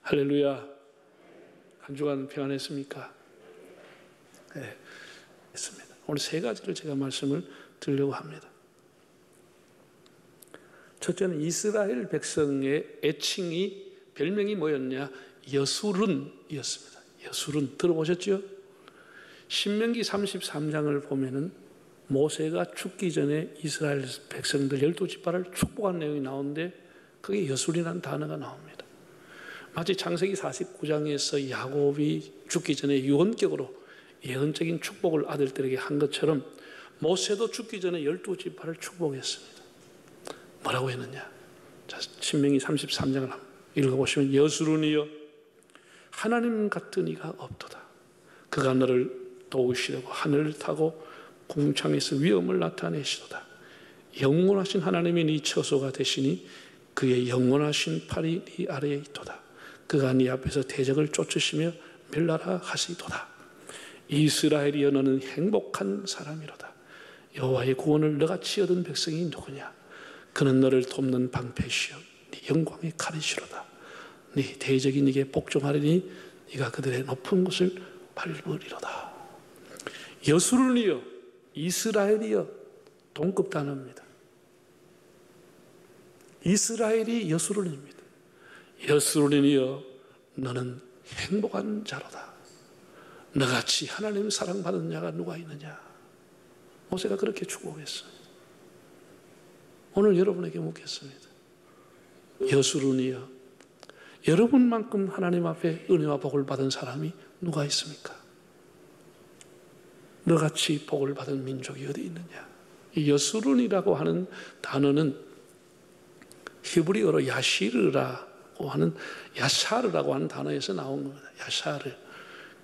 할렐루야. 한 주간 평안했습니까? 네, 했습니다. 오늘 세 가지를 제가 말씀을 드리려고 합니다. 첫째는 이스라엘 백성의 애칭이, 별명이 뭐였냐? 여수룬이었습니다. 여수룬 들어보셨죠? 신명기 33장을 보면은 모세가 죽기 전에 이스라엘 백성들 12지파를 축복한 내용이 나오는데 그게 여술이라는 단어가 나옵니다. 마치 창세기 49장에서 야곱이 죽기 전에 유언격으로 예언적인 축복을 아들들에게 한 것처럼 모세도 죽기 전에 12지파를 축복했습니다. 뭐라고 했느냐? 자, 신명기 33장을 읽어보시면 여수룬이여 하나님 같은 이가 없도다. 그가 너를 도우시려고 하늘을 타고 궁창에서 위엄을 나타내시도다. 영원하신 하나님이 네 처소가 되시니 그의 영원하신 팔이 네 아래에 있도다. 그가 네 앞에서 대적을 쫓으시며 멸하라 하시도다. 이스라엘이여 너는 행복한 사람이로다. 여호와의 구원을 너같이 얻은 백성이 누구냐? 그는 너를 돕는 방패시여 네 영광의 칼이시로다. 네 대적이 네게 복종하리니 네가 그들의 높은 곳을 밟으리로다. 여수룬이여 이스라엘이여 동급 단어입니다. 이스라엘이 여수룬입니다. 여수룬이여 너는 행복한 자로다. 너같이 하나님 사랑받은 자가 누가 있느냐? 모세가 그렇게 축복했어요. 오늘 여러분에게 묻겠습니다. 여수룬이여 여러분만큼 하나님 앞에 은혜와 복을 받은 사람이 누가 있습니까? 너같이 복을 받은 민족이 어디 있느냐? 이 여수룬이라고 하는 단어는 히브리어로 야시르라고 하는 야샤르라고 하는 단어에서 나온 겁니다. 야샤르.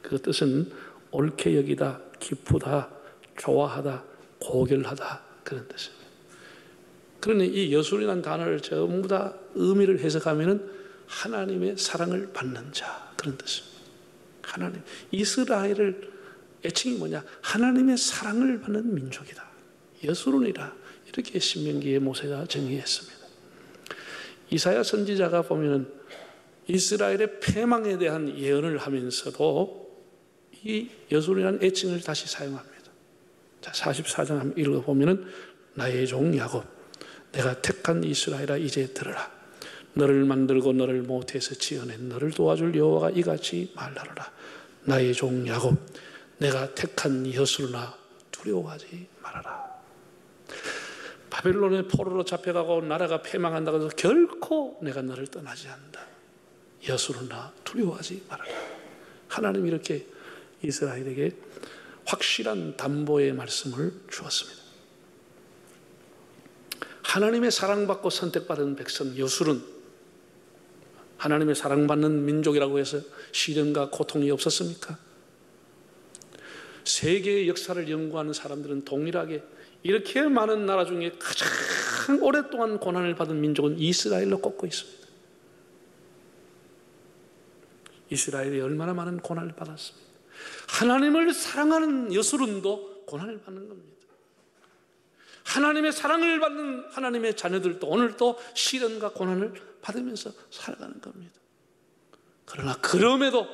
그 뜻은 옳게 여기다, 기쁘다, 좋아하다, 고결하다 그런 뜻입니다. 그러니 이 여수룬이라는 단어를 전부 다 의미를 해석하면은 하나님의 사랑을 받는 자 그런 뜻입니다. 하나님 이스라엘을 애칭이 뭐냐? 하나님의 사랑을 받는 민족이다. 여수룬이라 이렇게 신명기에 모세가 정의했습니다. 이사야 선지자가 보면은 이스라엘의 패망에 대한 예언을 하면서도 이 여수룬이라는 애칭을 다시 사용합니다. 자, 44장 한번 읽어보면은 나의 종 야곱 내가 택한 이스라엘아 이제 들으라. 너를 만들고 너를 모태에서 지어낸 너를 도와줄 여호와가 이같이 말하노라. 나의 종 야곱 내가 택한 여수루나 두려워하지 말아라. 바벨론의 포로로 잡혀가고 나라가 패망한다고 해서 결코 내가 너를 떠나지 않는다. 여수루나 두려워하지 말아라. 하나님이 이렇게 이스라엘에게 확실한 담보의 말씀을 주었습니다. 하나님의 사랑받고 선택받은 백성 여수룬, 하나님의 사랑받는 민족이라고 해서 시련과 고통이 없었습니까? 세계의 역사를 연구하는 사람들은 동일하게 이렇게 많은 나라 중에 가장 오랫동안 고난을 받은 민족은 이스라엘로 꼽고 있습니다. 이스라엘이 얼마나 많은 고난을 받았습니다. 하나님을 사랑하는 여수룬도 고난을 받는 겁니다. 하나님의 사랑을 받는 하나님의 자녀들도 오늘도 시련과 고난을 받으면서 살아가는 겁니다. 그러나 그럼에도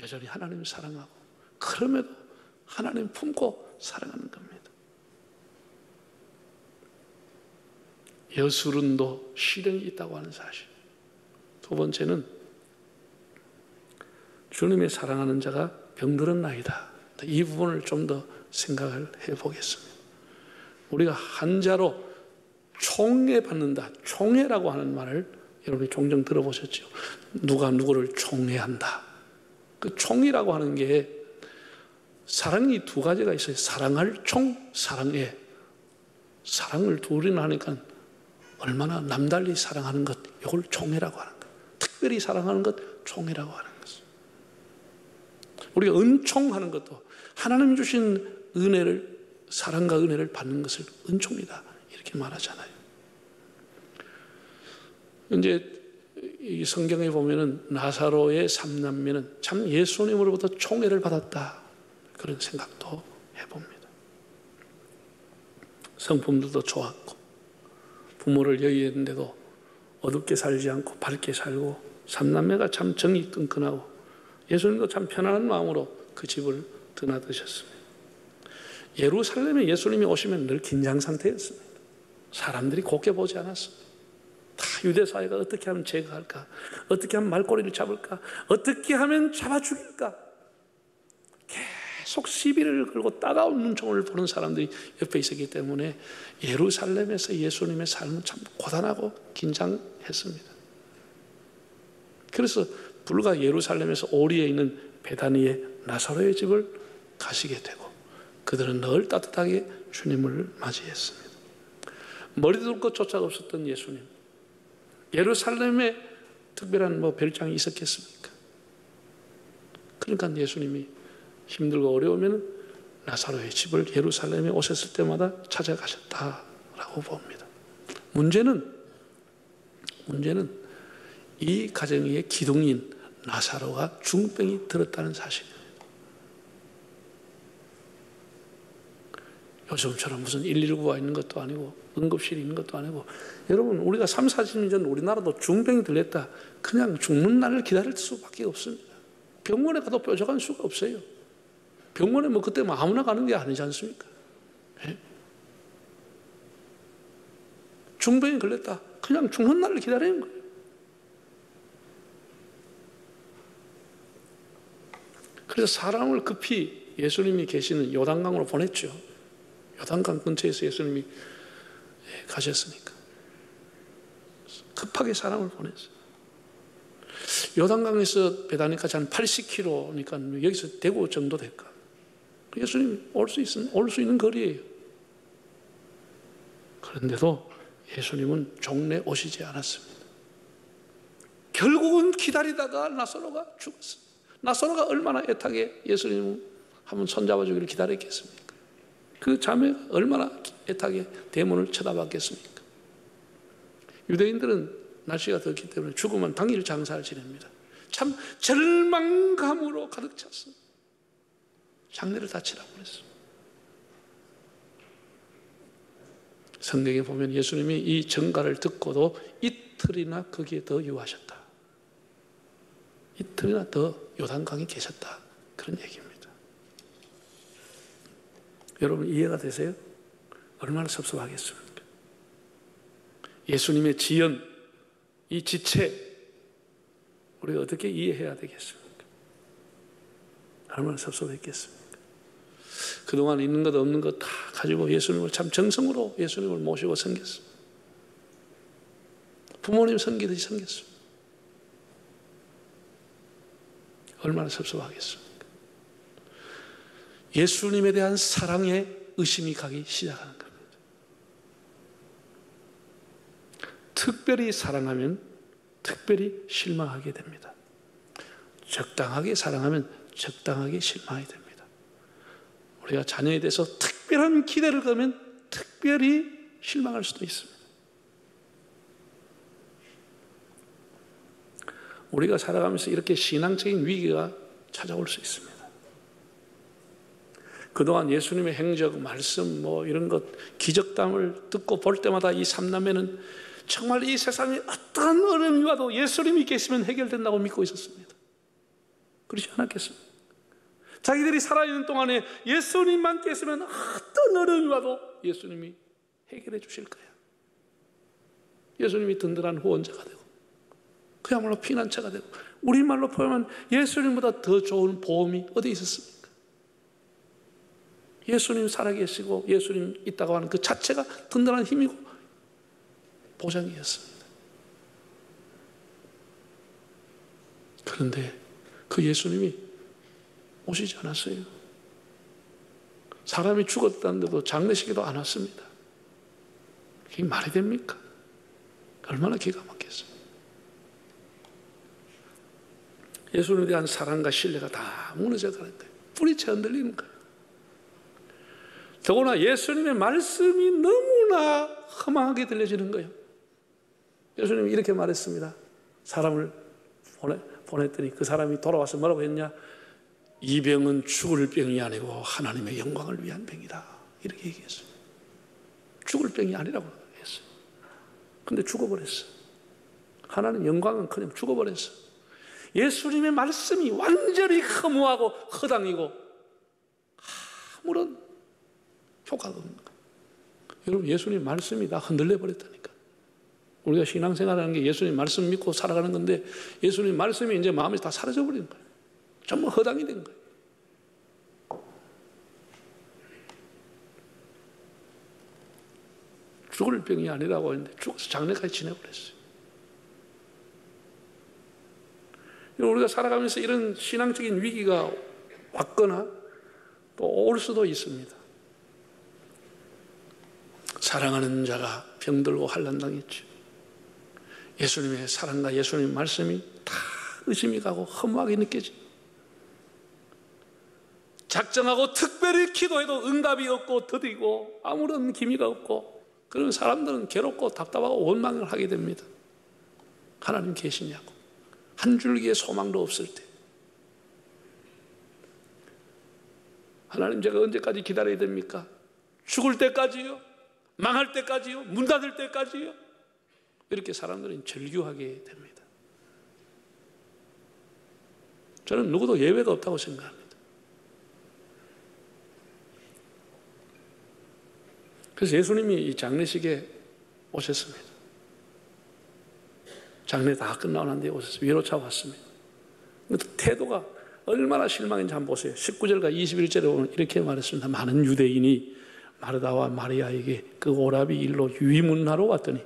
여전히 하나님을 사랑하고 그럼에도 하나님 품고 살아가는 겁니다. 여수룬도 시련이 있다고 하는 사실. 두 번째는 주님의 사랑하는 자가 병들었나이다. 이 부분을 좀 더 생각을 해보겠습니다. 우리가 한자로 총애받는다, 총애라고 하는 말을 여러분이 종종 들어보셨죠. 누가 누구를 총애한다. 그 총이라고 하는 게 사랑이 두 가지가 있어요. 사랑할 총, 사랑애. 사랑을 둘이나 하니까 얼마나 남달리 사랑하는 것, 이걸 총애라고 하는 것. 특별히 사랑하는 것, 총애라고 하는 것. 우리가 은총하는 것도 하나님 주신 은혜를, 사랑과 은혜를 받는 것을 은총이다 이렇게 말하잖아요. 이제 이 성경에 보면은 나사로의 삼남매는 참 예수님으로부터 총애를 받았다 그런 생각도 해봅니다. 성품들도 좋았고 부모를 여의했는데도 어둡게 살지 않고 밝게 살고 삼남매가 참 정이 끈끈하고 예수님도 참 편안한 마음으로 그 집을 드나드셨습니다. 예루살렘에 예수님이 오시면 늘 긴장 상태였습니다. 사람들이 곱게 보지 않았습니다. 다 유대 사회가 어떻게 하면 제거할까? 어떻게 하면 말꼬리를 잡을까? 어떻게 하면 잡아 죽일까? 계속 시비를 걸고 따가운 눈총을 보는 사람들이 옆에 있었기 때문에 예루살렘에서 예수님의 삶은 참 고단하고 긴장했습니다. 그래서 불과 예루살렘에서 오리에 있는 베다니의 나사로의 집을 가시게 되고 그들은 늘 따뜻하게 주님을 맞이했습니다. 머리 둘 것조차 없었던 예수님, 예루살렘에 특별한 별장이 있었겠습니까? 그러니까 예수님이 힘들고 어려우면 나사로의 집을 예루살렘에 오셨을 때마다 찾아가셨다라고 봅니다. 문제는 이 가정의 기둥인 나사로가 중병이 들었다는 사실입니다. 요즘처럼 무슨 119가 있는 것도 아니고 응급실이 있는 것도 아니고, 여러분 우리가 3, 40년 전 우리나라도 중병이 들렸다 그냥 죽는 날을 기다릴 수밖에 없습니다. 병원에 가도 뾰족한 수가 없어요. 병원에 그때 아무나 가는 게 아니지 않습니까? 네? 중병이 걸렸다 그냥 죽는 날을 기다리는 거예요. 그래서 사람을 급히 예수님이 계시는 요단강으로 보냈죠. 요단강 근처에서 예수님이 가셨으니까 급하게 사람을 보냈어요. 요단강에서 베다니까지 한 80km니까 여기서 대구 정도 될까? 예수님이 올 수 있는 거리예요. 그런데도 예수님은 종래 오시지 않았습니다. 결국은 기다리다가 나사로가 죽었어요. 나사로가 얼마나 애타게 예수님을 한번 손잡아 주기를 기다렸겠습니까? 그 자매가 얼마나 애타게 대문을 쳐다봤겠습니까? 유대인들은 날씨가 덥기 때문에 죽으면 당일 장사를 지냅니다. 참 절망감으로 가득 찼어요. 장례를 다 치라고 그랬어요. 성경에 보면 예수님이 이 전가를 듣고도 이틀이나 거기에 더 유하셨다. 이틀이나 더 요단강에 계셨다. 그런 얘기입니다. 여러분 이해가 되세요? 얼마나 섭섭하겠습니까? 예수님의 지연, 이 지체 우리가 어떻게 이해해야 되겠습니까? 얼마나 섭섭했겠습니까? 그동안 있는 것 없는 것 다 가지고 예수님을 참 정성으로 예수님을 모시고 섬겼습니다. 부모님 섬기듯이 섬겼습니다. 얼마나 섭섭하겠습니까? 예수님에 대한 사랑에 의심이 가기 시작하는 겁니다. 특별히 사랑하면 특별히 실망하게 됩니다. 적당하게 사랑하면 적당하게 실망하게 됩니다. 우리가 자녀에 대해서 특별한 기대를 걸면 특별히 실망할 수도 있습니다. 우리가 살아가면서 이렇게 신앙적인 위기가 찾아올 수 있습니다. 그동안 예수님의 행적, 말씀, 이런 것, 기적담을 듣고 볼 때마다 이 삼남매는 정말 이 세상에 어떠한 어려움이 와도 예수님이 계시면 해결된다고 믿고 있었습니다. 그렇지 않았겠습니까? 자기들이 살아있는 동안에 예수님만 계시면 어떤 어려움이 와도 예수님이 해결해 주실 거야. 예수님이 든든한 후원자가 되고 그야말로 피난처가 되고, 우리말로 표현하면 예수님보다 더 좋은 보험이 어디 있었습니까? 예수님 살아계시고 예수님 있다고 하는 그 자체가 든든한 힘이고 보장이었습니다. 그런데 그 예수님이 오시지 않았어요. 사람이 죽었다는데도 장례식에도 안 왔습니다. 이게 말이 됩니까? 얼마나 기가 막혔어요. 예수님에 대한 사랑과 신뢰가 다 무너져가는 거예요. 뿌리채 흔들리는 거예요. 더구나 예수님의 말씀이 너무나 허망하게 들려지는 거예요. 예수님이 이렇게 말했습니다. 사람을 보냈더니 그 사람이 돌아와서 뭐라고 했냐? 이 병은 죽을 병이 아니고 하나님의 영광을 위한 병이다. 이렇게 얘기했어요. 죽을 병이 아니라고 했어요. 근데 죽어버렸어요. 하나님 영광은 그냥 죽어버렸어. 예수님의 말씀이 완전히 허무하고 허당이고 아무런 효과가 없는 거예요. 여러분, 예수님 말씀이 다 흔들려 버렸다니까. 우리가 신앙생활하는 게 예수님 말씀 믿고 살아가는 건데 예수님 말씀이 이제 마음에 다 사라져 버리는 거예요. 전부 허당이 된 거예요. 죽을 병이 아니라고 했는데 죽어서 장례까지 지내버렸어요. 우리가 살아가면서 이런 신앙적인 위기가 왔거나 또 올 수도 있습니다. 사랑하는 자가 병들고 환난당했죠. 예수님의 사랑과 예수님의 말씀이 다 의심이 가고 허무하게 느껴집니다. 작정하고 특별히 기도해도 응답이 없고 더디고 아무런 기미가 없고, 그러면 사람들은 괴롭고 답답하고 원망을 하게 됩니다. 하나님 계시냐고, 한 줄기의 소망도 없을 때. 하나님, 제가 언제까지 기다려야 됩니까? 죽을 때까지요? 망할 때까지요? 문 닫을 때까지요? 이렇게 사람들은 절규하게 됩니다. 저는 누구도 예외가 없다고 생각합니다. 그래서 예수님이 이 장례식에 오셨습니다. 장례 다 끝나고 난 뒤에 오셨어요. 위로차 왔습니다. 태도가 얼마나 실망인지 한번 보세요. 19절과 21절에 보면 이렇게 말했습니다. 많은 유대인이 마르다와 마리아에게 그 오라비 일로 위문하러 왔더니,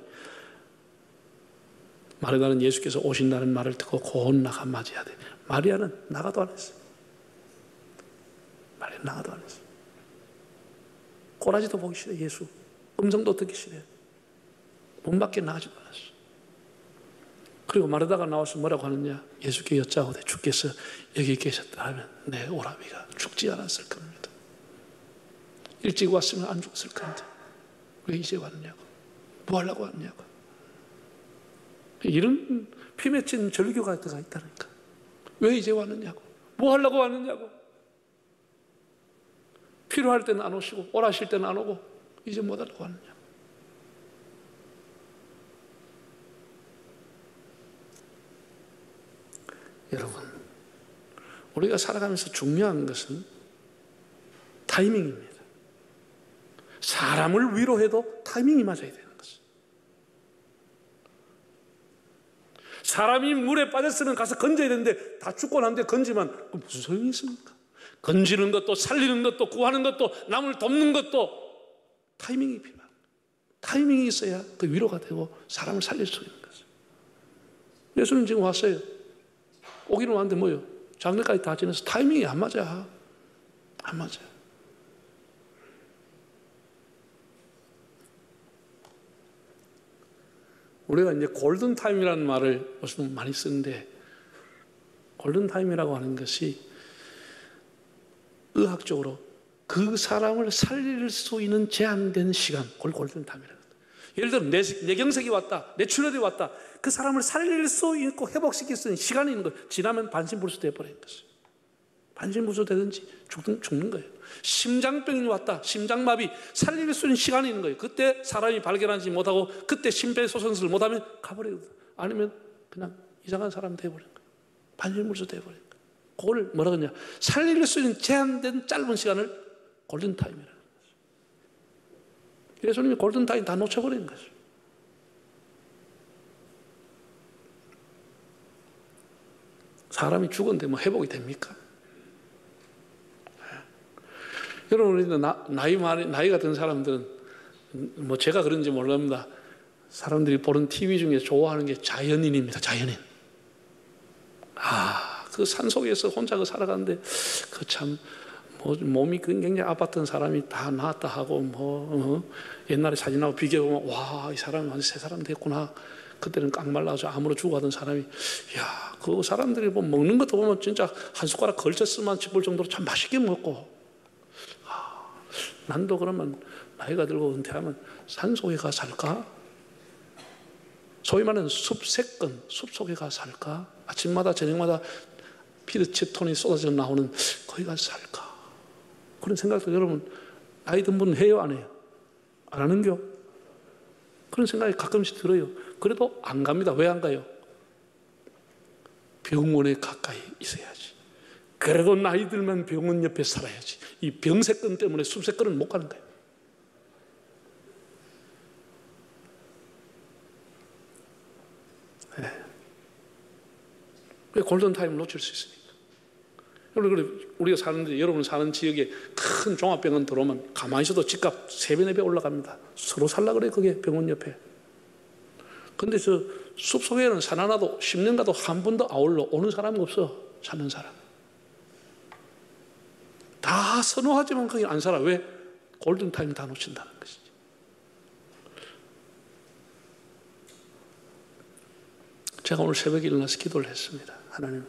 마르다는 예수께서 오신다는 말을 듣고 곧 나가 맞이하되, 마리아는 나가도 안 했어요. 마리아는 나가도 안 했어요. 꼬라지도 보기 싫어요. 예수 음성도 듣기 싫어요. 문 밖에 나가지도 않았어요. 그리고 마르다가 나와서 뭐라고 하느냐, 예수께 여짜오되 주께서 여기 계셨다 하면 내 오라비가 죽지 않았을 겁니다. 일찍 왔으면 안 죽었을 건데 왜 이제 왔냐고, 뭐 하려고 왔냐고. 이런 피 맺힌 절규가 있다니까. 왜 이제 왔느냐고, 뭐 하려고 왔느냐고. 필요할 때는 안 오시고 오라실 때는 안 오고 이제 뭐 하려고 왔느냐고. 여러분, 우리가 살아가면서 중요한 것은 타이밍입니다. 사람을 위로해도 타이밍이 맞아야 되는 것이죠. 사람이 물에 빠졌으면 가서 건져야 되는데 다 죽고 난 뒤에 건지면 무슨 소용이 있습니까? 건지는 것도 살리는 것도 구하는 것도 남을 돕는 것도 타이밍이 필요합니다. 타이밍이 있어야 그 위로가 되고 사람을 살릴 수 있는 거죠. 예수님 지금 왔어요. 오기는 왔는데 뭐요? 장례까지 다 지내서 타이밍이 안 맞아. 안 맞아. 우리가 이제 골든타임이라는 말을 요즘 많이 쓰는데, 골든타임이라고 하는 것이 의학적으로 그 사람을 살릴 수 있는 제한된 시간, 그걸 골든타임이라고 합니다. 예를 들어 뇌경색이 왔다, 뇌출혈이 왔다, 그 사람을 살릴 수 있고 회복시킬 수 있는 시간이 있는 거예요. 지나면 반신불수 되어버리는 것이에요. 반신불수 되든지 죽는 거예요. 심장병이 왔다, 심장마비, 살릴 수 있는 시간이 있는 거예요. 그때 사람이 발견하지 못하고 그때 심폐소생술을 못하면 가버리거든. 아니면 그냥 이상한 사람 되어버리는 거예요. 반신불수 되어버리는 거예요. 그걸 뭐라 그러냐, 살릴 수 있는 제한된 짧은 시간을 골든타임이라는 거죠. 예수님이 골든타임 다 놓쳐버리는 거죠. 사람이 죽었는데 뭐 회복이 됩니까? 여러분, 우리는 나이가 든 사람들은, 뭐 제가 그런지 모릅니다. 사람들이 보는 TV 중에 좋아하는 게 자연인입니다. 자연인. 그 산속에서 혼자 살아가는데 참 몸이 굉장히 아팠던 사람이 다 나았다 하고 옛날에 사진하고 비교해보면 와, 이 사람은 완전 새 사람 됐구나. 그때는 깡말라서 암으로 죽어가던 사람이, 그 사람들이 먹는 것도 보면 진짜 한 숟가락 걸쳤으면 싶을 정도로 참 맛있게 먹고, 난도 그러면 나이가 들고 은퇴하면 산속에 가 살까? 소위 말하는 숲세권, 숲속에 가 살까? 아침마다 저녁마다 피르치톤이 쏟아져 나오는 거기 가서 살까? 그런 생각도 여러분 나이 든 분은 해요, 안 해요? 안 하는겨? 그런 생각이 가끔씩 들어요. 그래도 안 갑니다. 왜 안 가요? 병원에 가까이 있어야지. 그래도 나이 들면 병원 옆에 살아야지. 이 병세권 때문에 숲세권은 못 가는 거예요. 네. 왜 골든타임을 놓칠 수 있으니까. 우리가 사는데, 여러분 사는 지역에 큰 종합병원 들어오면 가만히 있어도 집값 3배, 4배 올라갑니다. 서로 살라 그래, 그게 병원 옆에. 근데 저 숲속에는 산 하나도 10년 가도 한 번도 아울러 오는 사람이 없어. 사는 사람 다 선호하지만 거기 안 살아. 왜? 골든타임 다 놓친다는 것이지. 제가 오늘 새벽에 일어나서 기도를 했습니다. 하나님,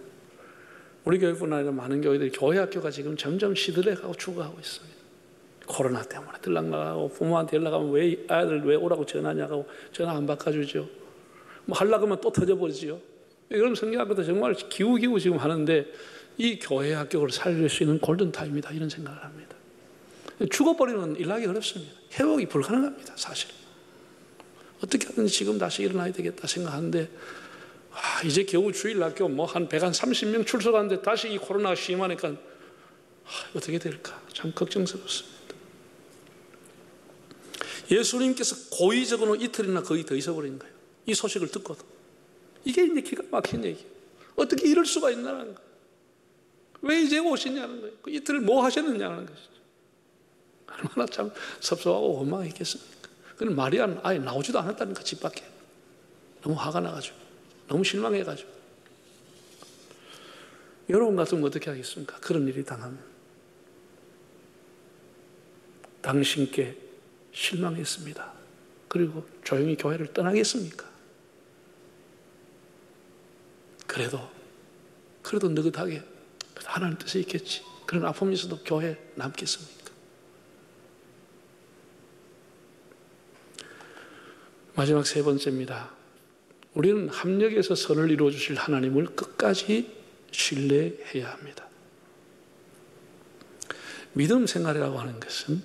우리 교회뿐 아니라 많은 교회들이, 교회 학교가 지금 점점 시들해가고 죽어가고 있습니다. 코로나 때문에 들락나가고, 부모한테 연락하면 왜 아이들 왜 오라고 전화냐고 전화 안 바꿔주죠. 뭐 하려고 하면 또 터져버리죠. 이런 성경학교도 정말 기우기우 지금 하는데, 이 교회 학교를 살릴 수 있는 골든타임이다, 이런 생각을 합니다. 죽어버리면 일하기 어렵습니다. 회복이 불가능합니다, 사실. 어떻게 하든지 지금 다시 일어나야 되겠다 생각하는데, 이제 겨우 주일학교 뭐 한 130명 출석하는데 다시 이 코로나가 심하니까 어떻게 될까 참 걱정스럽습니다. 예수님께서 고의적으로 이틀이나 거의 더 있어버린 거예요. 이 소식을 듣고도. 이게 이제 기가 막힌 얘기예요. 어떻게 이럴 수가 있냐는 거예요. 왜 이제 오시냐는 거예요. 그 이틀 뭐 하셨느냐는 것이죠. 얼마나 참 섭섭하고 원망했겠습니까. 그는 마리아는 아예 나오지도 않았다니까, 집 밖에. 너무 화가 나가지고, 너무 실망해가지고. 여러분 같으면 어떻게 하겠습니까? 그런 일이 당하면. 당신께 실망했습니다. 그리고 조용히 교회를 떠나겠습니까? 그래도 느긋하게 하나님 뜻이 있겠지. 그런 아픔이 있어도 교회에 남겠습니까? 마지막 세 번째입니다. 우리는 합력에서 선을 이루어 주실 하나님을 끝까지 신뢰해야 합니다. 믿음 생활이라고 하는 것은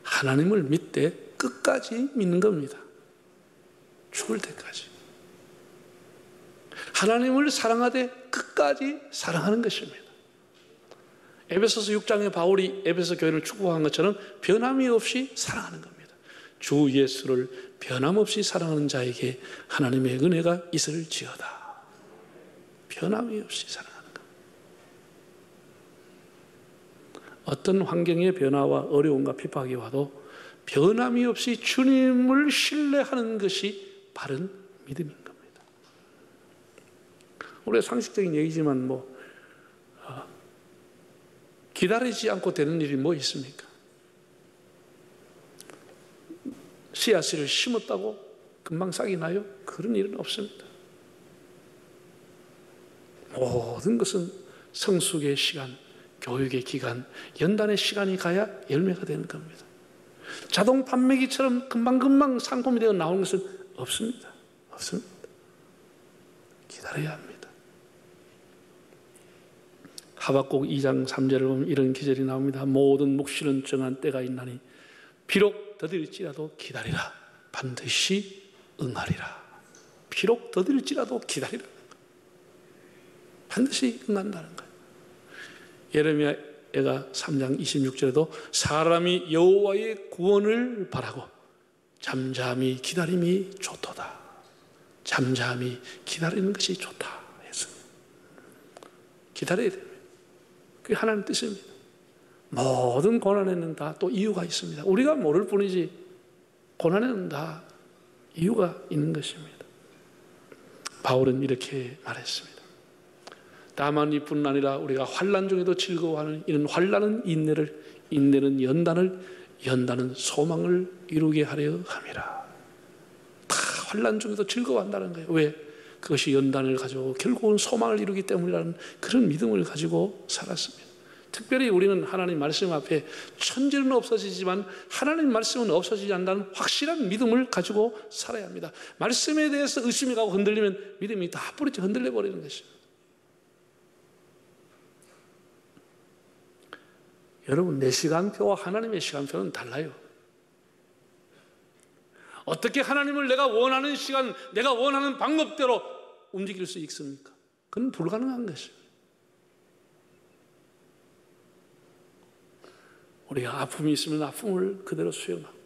하나님을 믿되 끝까지 믿는 겁니다. 죽을 때까지. 하나님을 사랑하되 끝까지 사랑하는 것입니다. 에베소서 6장에 바울이 에베소 교회를 축복한 것처럼 변함이 없이 사랑하는 겁니다. 주 예수를 변함없이 사랑하는 자에게 하나님의 은혜가 있을지어다. 변함이 없이 사랑하는 것. 어떤 환경의 변화와 어려움과 핍박이 와도 변함이 없이 주님을 신뢰하는 것이 바른 믿음인 겁니다. 우리가 상식적인 얘기지만 기다리지 않고 되는 일이 뭐 있습니까? 씨앗을 심었다고 금방 싹이 나요? 그런 일은 없습니다. 모든 것은 성숙의 시간, 교육의 기간, 연단의 시간이 가야 열매가 되는 겁니다. 자동 판매기처럼 금방금방 상품이 되어 나오는 것은 없습니다. 없습니다. 기다려야 합니다. 하박국 2장 3절을 보면 이런 기절이 나옵니다. 모든 묵시는 정한 때가 있나니 비록 더딜지라도 기다리라. 반드시 응하리라. 비록 더딜지라도 기다리라. 반드시 응한다는 거예요. 예레미야가 3장 26절에도 사람이 여호와의 구원을 바라고 잠잠히 기다림이 좋도다. 잠잠히 기다리는 것이 좋다 해서 기다려야 됩니다. 그게 하나님 뜻입니다. 모든 고난에는 다 또 이유가 있습니다. 우리가 모를 뿐이지 고난에는 다 이유가 있는 것입니다. 바울은 이렇게 말했습니다. 다만 이뿐 아니라 우리가 환난 중에도 즐거워하는 이런 환난은 인내를, 인내는 연단을, 연단은 소망을 이루게 하려 함이라. 다 환난 중에도 즐거워한다는 거예요. 왜? 그것이 연단을 가지고 결국은 소망을 이루기 때문이라는 그런 믿음을 가지고 살았습니다. 특별히 우리는 하나님 말씀 앞에 천지는 없어지지만 하나님 말씀은 없어지지 않는다는 확실한 믿음을 가지고 살아야 합니다. 말씀에 대해서 의심이 가고 흔들리면 믿음이 다 뿌리쳐 흔들려 버리는 것입니다. 여러분, 내 시간표와 하나님의 시간표는 달라요. 어떻게 하나님을 내가 원하는 시간, 내가 원하는 방법대로 움직일 수 있습니까? 그건 불가능한 것이에요. 우리가 아픔이 있으면 아픔을 그대로 수용하고,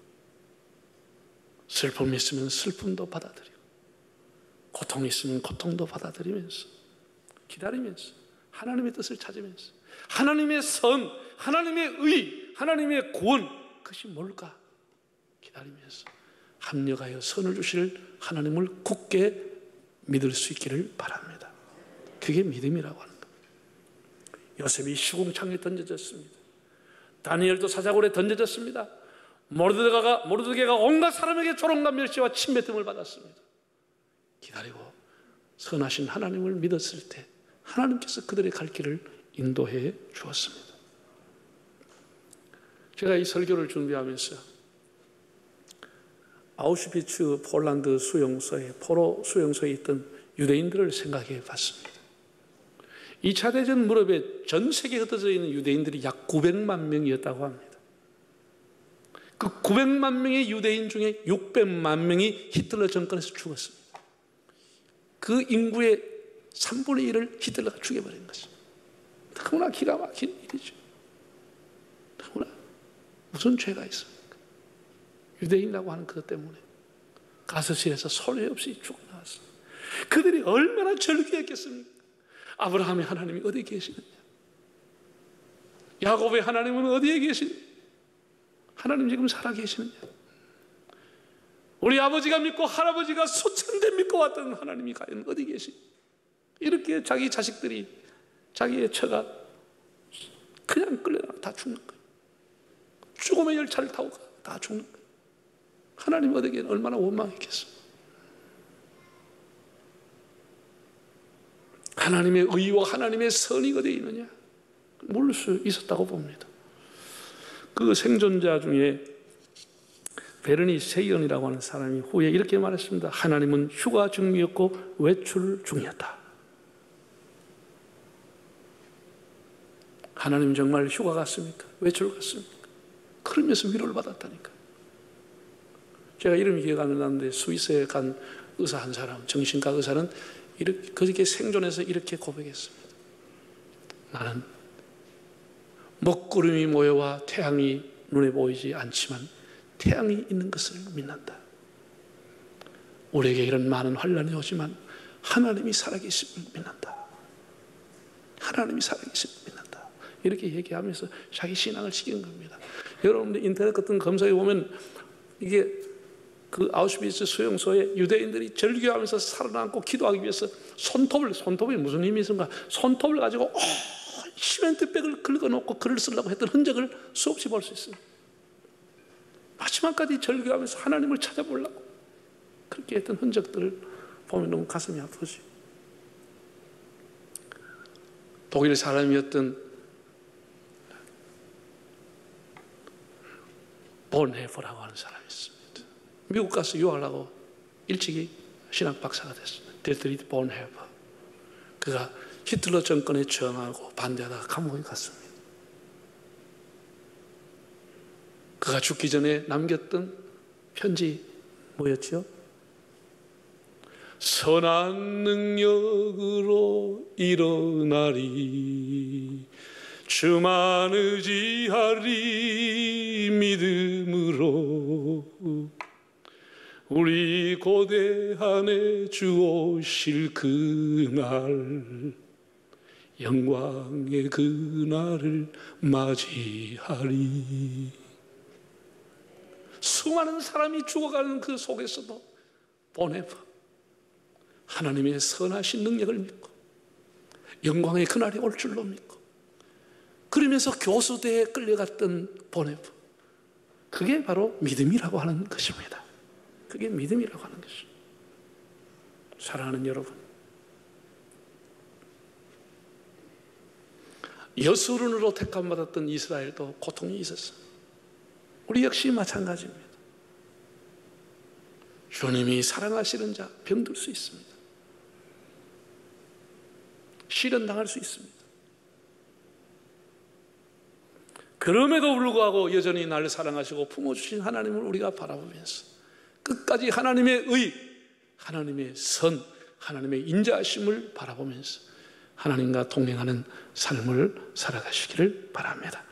슬픔이 있으면 슬픔도 받아들이고, 고통이 있으면 고통도 받아들이면서, 기다리면서, 하나님의 뜻을 찾으면서, 하나님의 선, 하나님의 의, 하나님의 구원, 그것이 뭘까? 기다리면서 합력하여 선을 주실 하나님을 굳게 믿을 수 있기를 바랍니다. 그게 믿음이라고 하는 겁니다. 요셉이 시궁창에 던져졌습니다. 다니엘도 사자굴에 던져졌습니다. 모르드게가 온갖 사람에게 조롱과 멸시와 침뱉음을 받았습니다. 기다리고 선하신 하나님을 믿었을 때 하나님께서 그들의 갈 길을 인도해 주었습니다. 제가 이 설교를 준비하면서 아우슈비츠 폴란드 수용소에, 포로 수용소에 있던 유대인들을 생각해 봤습니다. 2차 대전 무렵에 전 세계에 흩어져 있는 유대인들이 약 900만 명이었다고 합니다. 그 900만 명의 유대인 중에 600만 명이 히틀러 정권에서 죽었습니다. 그 인구의 3분의 1을 히틀러가 죽여버린 것입니다. 너무나 기가 막힌 일이죠. 너무나 무슨 죄가 있습니까? 유대인이라고 하는 그것 때문에 가스실에서 소리 없이 죽어나왔습니다. 그들이 얼마나 절규했겠습니까? 아브라함의 하나님이 어디에 계시느냐? 야곱의 하나님은 어디에 계시느냐? 하나님 지금 살아계시느냐? 우리 아버지가 믿고 할아버지가 수천대 믿고 왔던 하나님이 과연 어디 계시느냐? 이렇게 자기 자식들이, 자기의 처가 그냥 끌려나가 다 죽는 거예요. 죽음의 열차를 타고 다 죽는 거예요. 하나님 어디에 얼마나 원망했겠어요? 하나님의 의와 하나님의 선이 어디에 있느냐? 모를 수 있었다고 봅니다. 그 생존자 중에 베르니 세이언이라고 하는 사람이 후에 이렇게 말했습니다. 하나님은 휴가 중이었고 외출 중이었다. 하나님 정말 휴가 갔습니까? 외출 갔습니까? 그러면서 위로를 받았다니까. 제가 이름이 기억 안 나는데 스위스에 간 의사 한 사람, 정신과 의사는 이렇게 그렇게 생존해서 이렇게 고백했습니다. 나는 먹구름이 모여와 태양이 눈에 보이지 않지만 태양이 있는 것을 믿는다. 우리에게 이런 많은 환난이 오지만 하나님이 살아계심을 믿는다. 하나님이 살아계심을 믿는다. 이렇게 얘기하면서 자기 신앙을 시킨 겁니다. 여러분들 인터넷 같은 검색에 보면 이게 그 아우슈비츠 수용소에 유대인들이 절규하면서 살아남고 기도하기 위해서 손톱이 무슨 힘이 있는가? 손톱을 가지고 시멘트백을 긁어놓고 글을 쓰려고 했던 흔적을 수없이 볼 수 있습니다. 마지막까지 절규하면서 하나님을 찾아보려고 그렇게 했던 흔적들을 보면 너무 가슴이 아프지. 독일 사람이었던 본헤퍼라고 하는 사람이 있습니다. 미국 가서 유학하려고 일찍이 신학 박사가 됐습니다. 데트리트 본헤퍼. 그가 히틀러 정권에 저항하고 반대하다가 감옥에 갔습니다. 그가 죽기 전에 남겼던 편지 뭐였죠? 선한 능력으로 일어나리 주만 의지하리 믿음으로 우리 고대한에 주 오실 그날 영광의 그날을 맞이하리. 수많은 사람이 죽어가는 그 속에서도 본헤퍼 하나님의 선하신 능력을 믿고 영광의 그날이 올 줄로 믿고 그러면서 교수대에 끌려갔던 본헤퍼, 그게 바로 믿음이라고 하는 것입니다. 그게 믿음이라고 하는 것입니다. 사랑하는 여러분, 여수론으로 택함받았던 이스라엘도 고통이 있었어요. 우리 역시 마찬가지입니다. 주님이 사랑하시는 자 병들 수 있습니다. 실현당할 수 있습니다. 그럼에도 불구하고 여전히 나를 사랑하시고 품어주신 하나님을 우리가 바라보면서 끝까지 하나님의 의, 하나님의 선, 하나님의 인자하심을 바라보면서 하나님과 동행하는 삶을 살아가시기를 바랍니다.